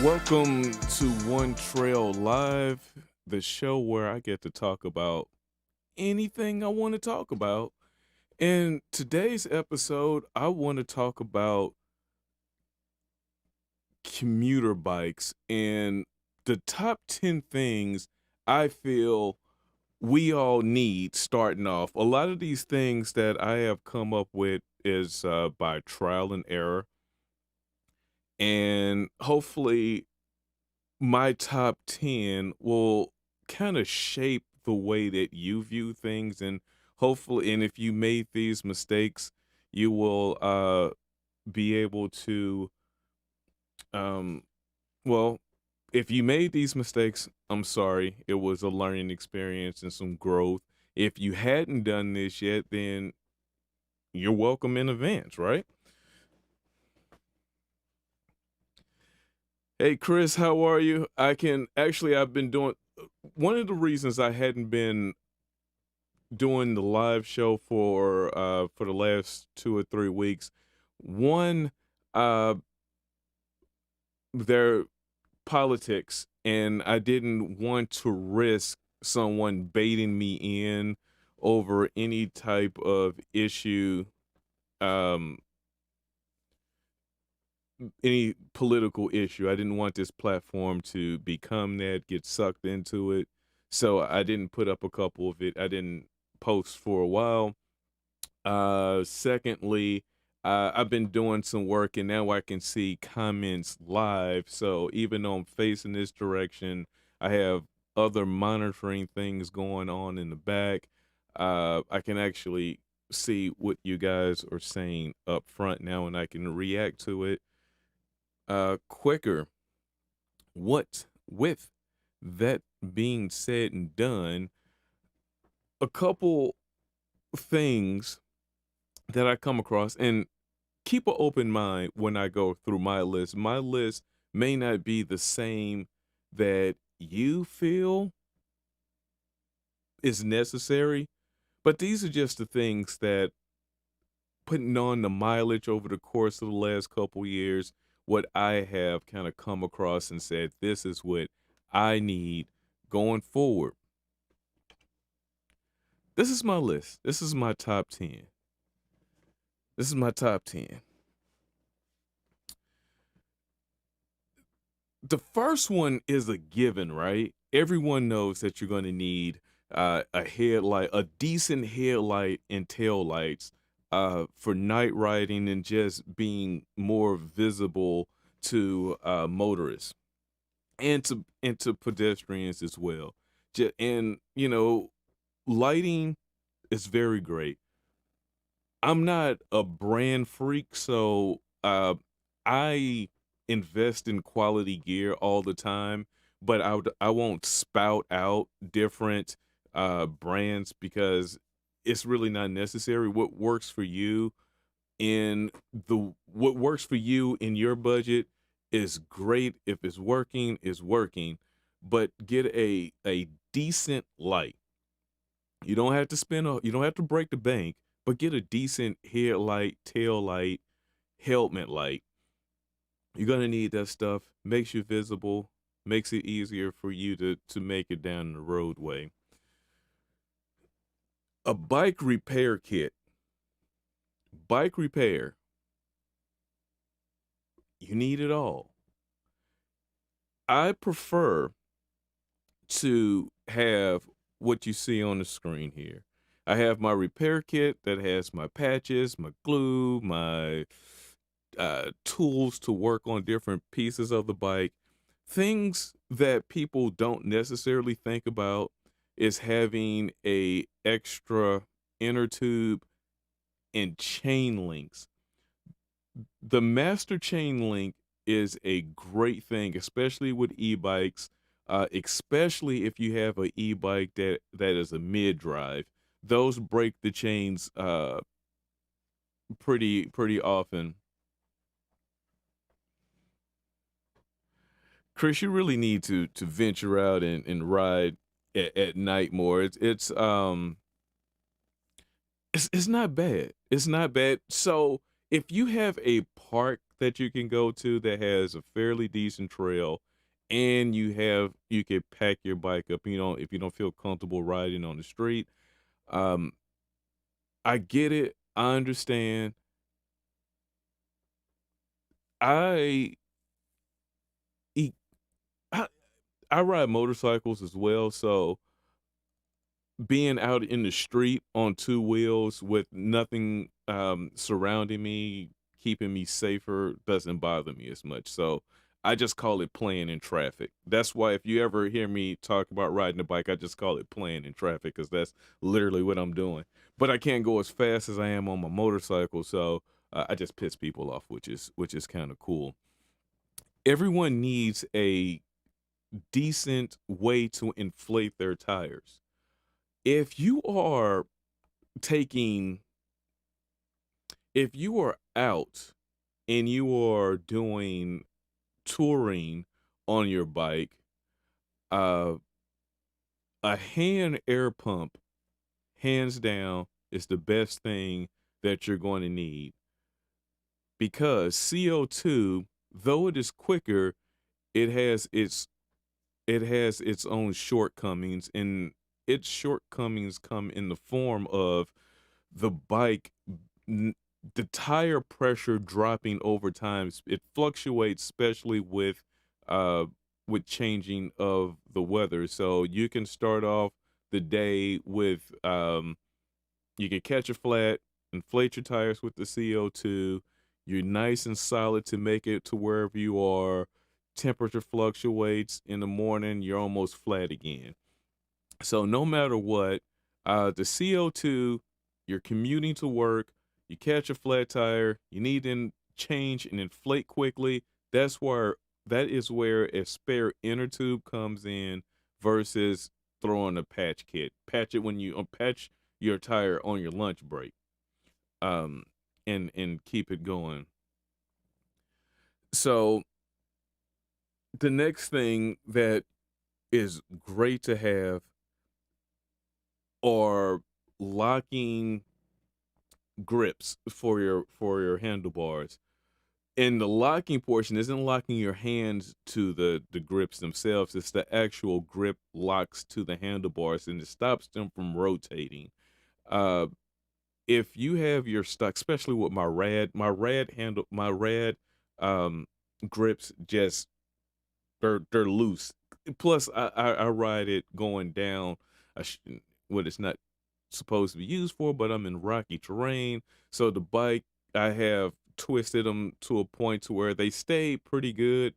Welcome to One Trail Live, the show where I get to talk about anything I want to talk about. In today's episode, I want to talk about commuter bikes and the top 10 things I feel we all need starting off. A lot of these things that I have come up with is by trial and error. And hopefully, my top 10 will kind of shape the way that you view things, and hopefully, and if you made these mistakes, you will be able to um well, if you made these mistakes, I'm sorry. It was a learning experience and some growth. If you hadn't done this yet, then you're welcome in advance, right? Hey Chris, how are you? I've been doing one of the reasons I hadn't been doing the live show for the last 2 or 3 weeks. One, uh their politics, and I didn't want to risk someone baiting me in over any type of issue, um any political issue. I didn't want this platform to become that, get sucked into it. So I didn't put up a couple of it. I didn't post for a while. Secondly, I've been doing some work and now I can see comments live. So even though I'm facing this direction, I have other monitoring things going on in the back. I can actually see what you guys are saying up front now and I can react to it quicker. What with that being said and done, a couple things that I come across, and keep an open mind when I go through my list. My list may not be the same that you feel is necessary, but these are just the things that putting on the mileage over the course of the last couple years, what I have kind of come across and said, this is what I need going forward. This is my list. This is my top 10. This is my top 10. The first one is a given, right? Everyone knows that you're going to need a headlight, a decent headlight and tail lights for night riding and just being more visible to motorists and to pedestrians as well. And lighting is very great. I'm not a brand freak, so I invest in quality gear all the time, but I won't spout out different brands because it's really not necessary. What works for you in your budget is great. If it's working, it's working. But get a decent light. You don't have to break the bank, but get a decent headlight, tail light, helmet light. You're gonna need that stuff. Makes you visible, makes it easier for you to make it down the roadway. A bike repair kit. Bike repair. You need it all. I prefer to have what you see on the screen here. I have my repair kit that has my patches, my glue, my tools to work on different pieces of the bike. Things that people don't necessarily think about is having a extra inner tube and chain links. The master chain link is a great thing, especially with e-bikes, especially if you have an e-bike that is a mid-drive. Those break the chains pretty often. Chris, you really need to venture out and ride at night more. It's not bad. It's not bad. So if you have a park that you can go to that has a fairly decent trail, and you can pack your bike up. You know, if you don't feel comfortable riding on the street, um, I get it. I understand. I e- I, I ride motorcycles as well, so being out in the street on two wheels with nothing surrounding me, keeping me safer, doesn't bother me as much. So I just call it playing in traffic. That's why if you ever hear me talk about riding a bike, I just call it playing in traffic because that's literally what I'm doing. But I can't go as fast as I am on my motorcycle, so I just piss people off, which is kind of cool. Everyone needs a decent way to inflate their tires. If you are taking if you are out and you are doing touring on your bike, uh, a hand air pump, hands down, is the best thing that you're going to need because CO2, though it is quicker, it has its it has its own shortcomings, and its shortcomings come in the form of the bike n- the tire pressure dropping over time. It fluctuates, especially uh with changing of the weather. So you can start off the day with you can catch a flat, inflate your tires with the CO2. You're nice and solid to make it to wherever you are. Temperature fluctuates in the morning, you're almost flat again. So no matter what, the CO2, you're commuting to work, you catch a flat tire, you need to change and inflate quickly. That's where that is where a spare inner tube comes in versus throwing a patch kit. Patch it when you patch your tire on your lunch break, um, and keep it going. So the next thing that is great to have are locking grips for your handlebars. And the locking portion isn't locking your hands to the grips themselves. It's the actual grip locks to the handlebars, and it stops them from rotating. Uh, if you have your stock, especially with my rad um, grips, just they're loose. Plus, I ride it going down what it's not supposed to be used for, but I'm in rocky terrain. So the bike, I have twisted them to a point to where they stay pretty good,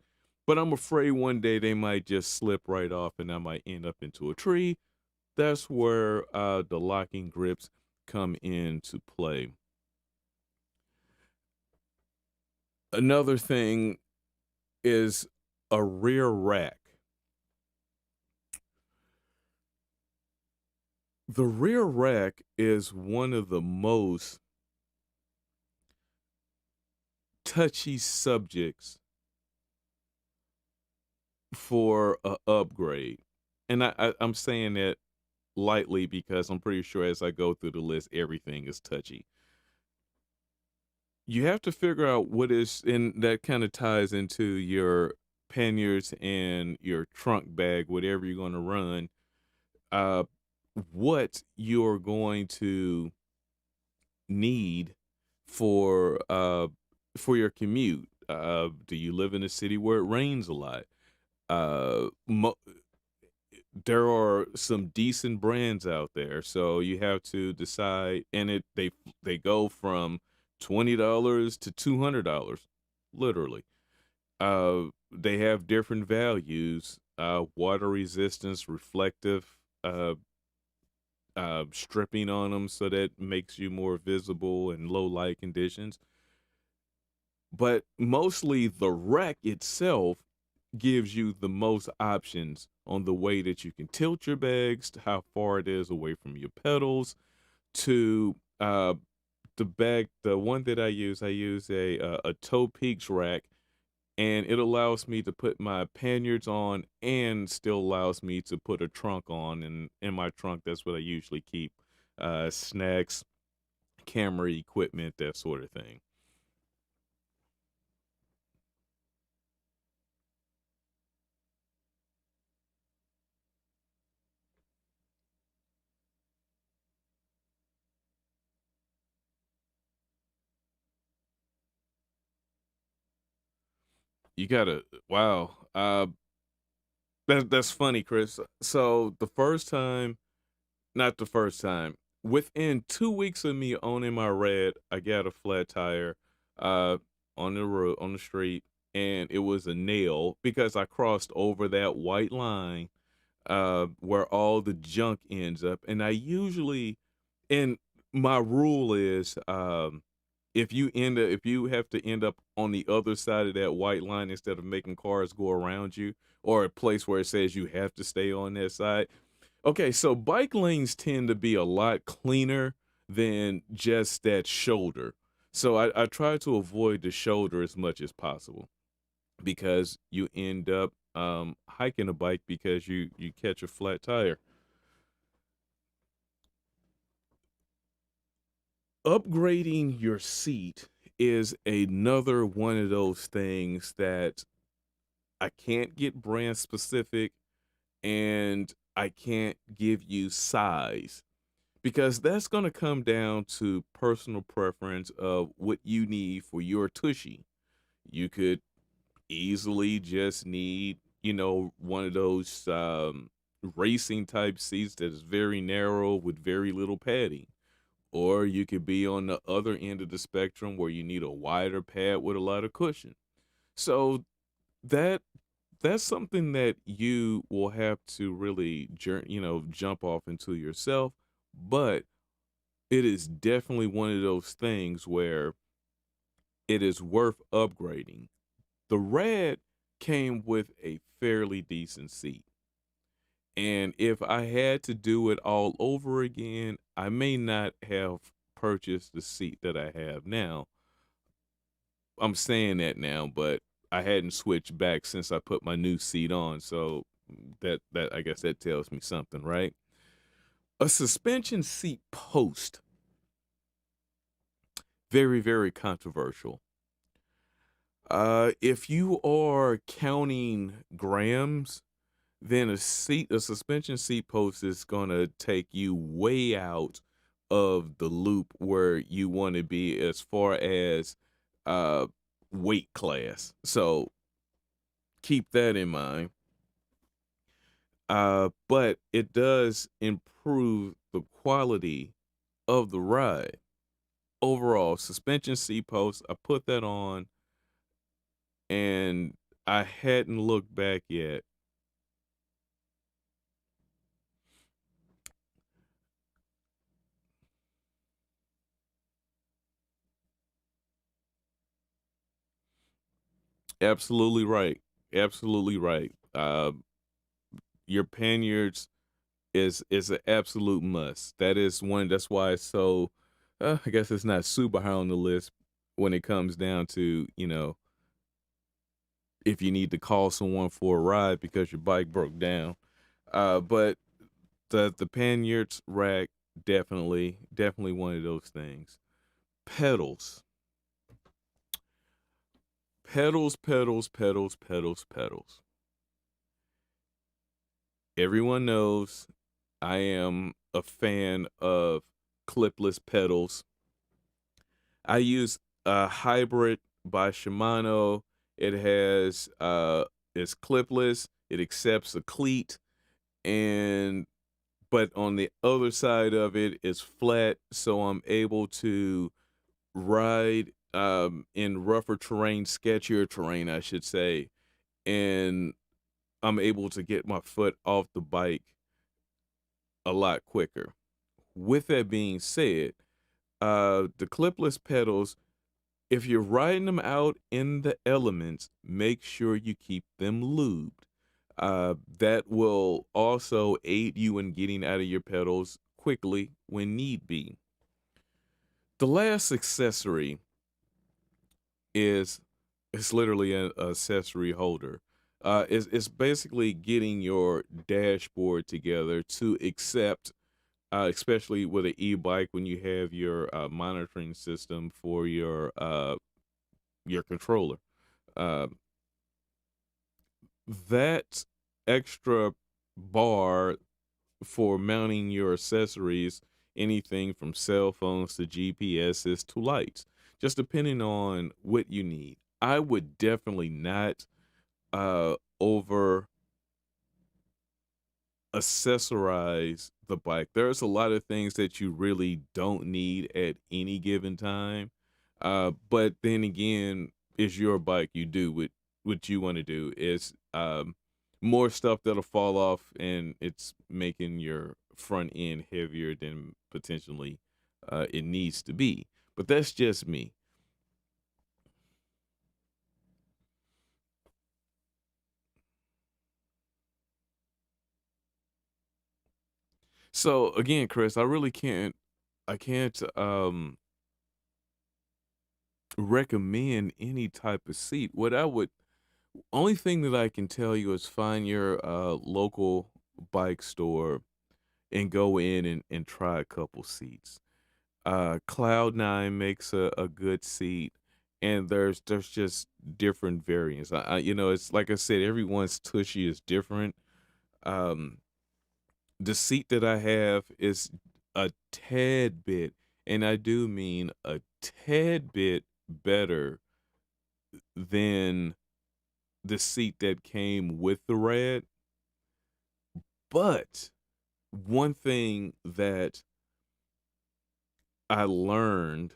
but I'm afraid one day they might just slip right off and I might end up into a tree. That's where the locking grips come into play. Another thing is a rear rack. The rear rack is one of the most touchy subjects for a upgrade. And I'm saying that lightly because I'm pretty sure as I go through the list, everything is touchy. You have to figure out what is, and that kind of ties into your panniers and your trunk bag, whatever you're going to run, uh, what you're going to need for uh for your commute. Do you live in a city where it rains a lot? Uh, mo- there are some decent brands out there, so you have to decide. And they go from $20 to $200, literally. They have different values: water resistance, reflective, stripping on them, so that makes you more visible in low light conditions. But mostly the rack itself gives you the most options on the way that you can tilt your bags, to how far it is away from your pedals, to the bag. The one that I use a toe peaks rack, and it allows me to put my panniers on and still allows me to put a trunk on. And in my trunk, that's what I usually keep: snacks, camera equipment, that sort of thing. You gotta wow. That's funny, Chris. So the first time, not the first time, within 2 weeks of me owning my red, I got a flat tire, uh, on the road on the street, and it was a nail because I crossed over that white line, where all the junk ends up. And I usually, and my rule is, if you have to end up on the other side of that white line instead of making cars go around you, or a place where it says you have to stay on that side. Okay, so bike lanes tend to be a lot cleaner than just that shoulder. So I try to avoid the shoulder as much as possible because you end up hiking a bike because you catch a flat tire. Upgrading your seat is another one of those things that I can't get brand specific and I can't give you size because that's going to come down to personal preference of what you need for your tushy. You could easily just need, one of those racing type seats that is very narrow with very little padding. Or you could be on the other end of the spectrum where you need a wider pad with a lot of cushion. So that that's something that you will have to really jump off into yourself, but it is definitely one of those things where it is worth upgrading. The red came with a fairly decent seat. And if I had to do it all over again, I may not have purchased the seat that I have now. I'm saying that now, but I hadn't switched back since I put my new seat on. So that I guess that tells me something, right? A suspension seat post, very, very controversial. If you are counting grams, then a suspension seat post is gonna take you way out of the loop where you want to be as far as uh weight class. So keep that in mind. But it does improve the quality of the ride. Overall, suspension seat post, I put that on and I hadn't looked back yet. Absolutely right. Absolutely right. Your panniers is an absolute must. That is one. That's why it's so. I guess it's not super high on the list when it comes down to if you need to call someone for a ride because your bike broke down. But the panniers rack definitely one of those things. Pedals, pedals, pedals, pedals, pedals, pedals. Everyone knows I am a fan of clipless pedals. I use a hybrid by Shimano. It has it's clipless. It accepts a cleat, and but on the other side of it is flat, so I'm able to ride in rougher terrain, sketchier terrain, I should say, and I'm able to get my foot off the bike a lot quicker. With that being said, the clipless pedals, if you're riding them out in the elements, make sure you keep them lubed. That will also aid you in getting out of your pedals quickly when need be. The last accessory is it's literally an accessory holder. It's basically getting your dashboard together to accept, especially with an e-bike when you have your monitoring system for your controller. Uh, that extra bar for mounting your accessories, anything from cell phones to GPSs to lights, just depending on what you need. I would definitely not over accessorize the bike. There's a lot of things that you really don't need at any given time. But then again, it's your bike. You do what you want to do. It's more stuff that'll fall off, and it's making your front end heavier than potentially it needs to be. But that's just me. So again, Chris, I really can't. I can't recommend any type of seat. What I would only thing that I can tell you is find your local bike store and go in and try a couple seats. Cloud9 makes a good seat, and there's just different variants. It's like I said, everyone's tushy is different. Um, the seat that I have is a tad bit, and I do mean a tad bit better than the seat that came with the red. But one thing that I learned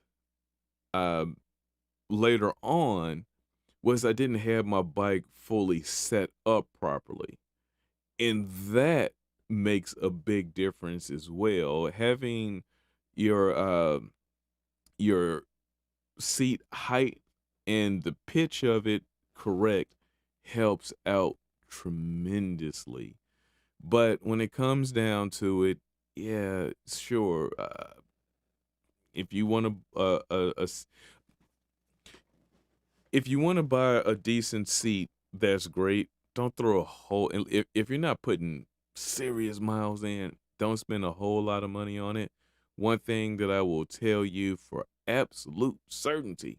um, later on was I didn't have my bike fully set up properly. And that makes a big difference as well. Having your your seat height and the pitch of it correct helps out tremendously. But when it comes down to it, yeah, sure. If you want to if you want to buy a decent seat, that's great. Don't throw a whole. If you're not putting serious miles in, don't spend a whole lot of money on it. One thing that I will tell you for absolute certainty: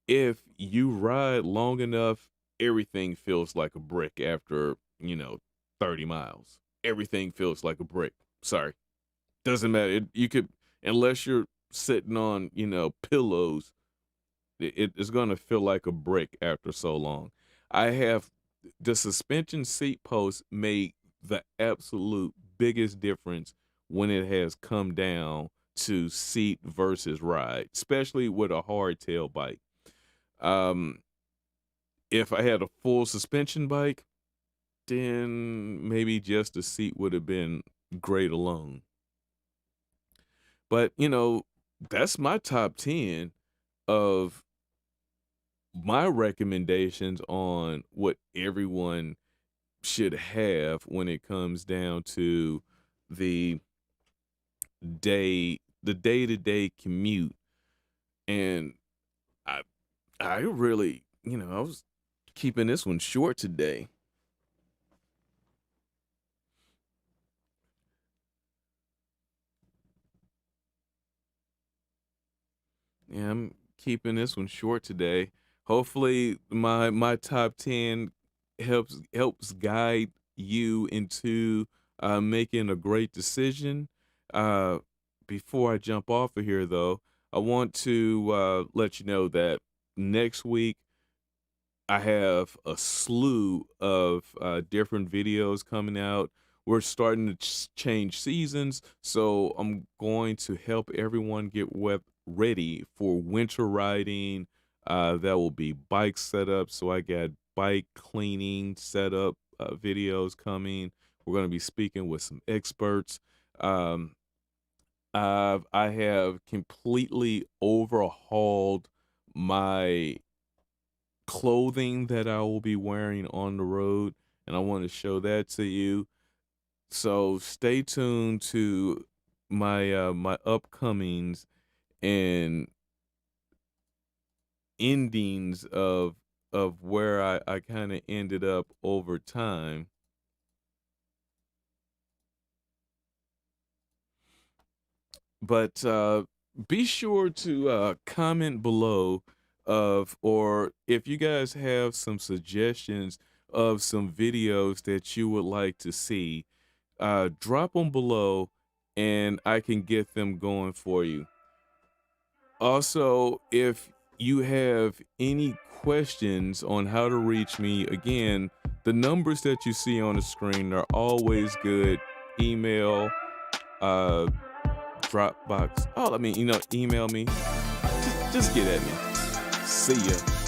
if you ride long enough, everything feels like a brick after 30 miles. Everything feels like a brick. Sorry, doesn't matter. You could, unless you're sitting on pillows, it's going to feel like a brick after so long. I have the suspension seat post made the absolute biggest difference when it has come down to seat versus ride, especially with a hardtail bike. Um, if I had a full suspension bike, then maybe just the seat would have been great alone. But that's my top 10 of my recommendations on what everyone should have when it comes down to the the day-to-day commute. And I I really, I was keeping this one short today. Yeah, I'm keeping this one short today. Hopefully my top 10 helps guide you into making a great decision. Uh Before I jump off of here though, I want to let you know that next week I have a slew of different videos coming out. We're starting to change seasons, so I'm going to help everyone get ready for winter riding. That will be bike setup. So I got bike cleaning setup videos coming. We're going to be speaking with some experts. Um, I have completely overhauled my clothing that I will be wearing on the road, and I want to show that to you. So stay tuned to my upcomings and endings of where I kind of ended up over time. But be sure to comment below of or if you guys have some suggestions of some videos that you would like to see, drop them below and I can get them going for you. Also, if you have any questions on how to reach me, again, the numbers that you see on the screen are always good. Email, uh, Dropbox. Oh, I mean, email me. Just get at me. See ya.